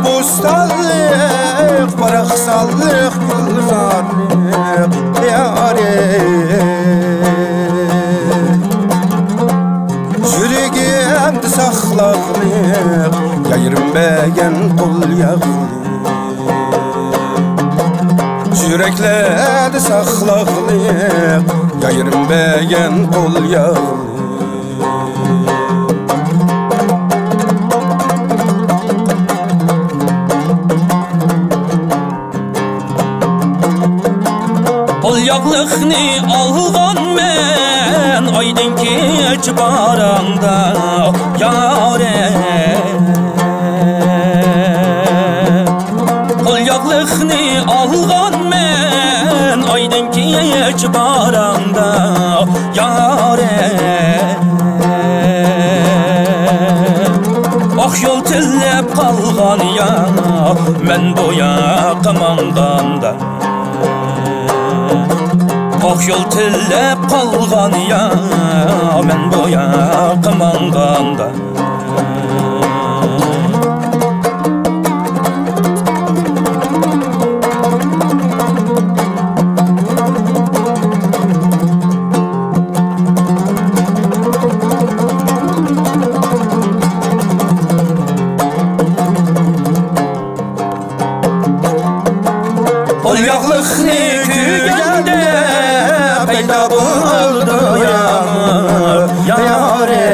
bustallık, baraksallık, gülzarlık Yüreğimde saxlaqlıq, yayırınbəyən qol yağlıq Yüreklərdə saxlaqlıq, yayırınbəyən qol yağlıq Qol yağlıqni alğan mən, aydın keç baranda yare Qol yağlıqni alğan mən, aydın keç baranda yare Ax yol tillep qalğan ya, mən boya qamanğanda Ax yol tillep qalğan ya, mən boya qamanğanda Qol yağlıqni küyəndə peyda buldu yare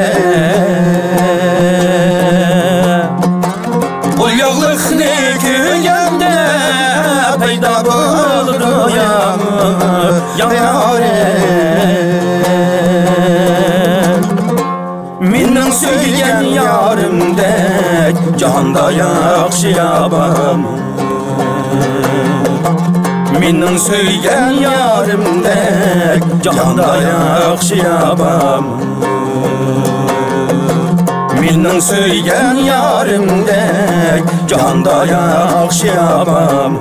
Qol yağlıqni küyəndə peyda buldu yare Məndən söyləyən yarımdək cahanda yaxşı yabam Məndən söyləyən yarımdək cahanda yaxşı yabam Məndən söyləyən yarımdək cahanda yaxşı yabam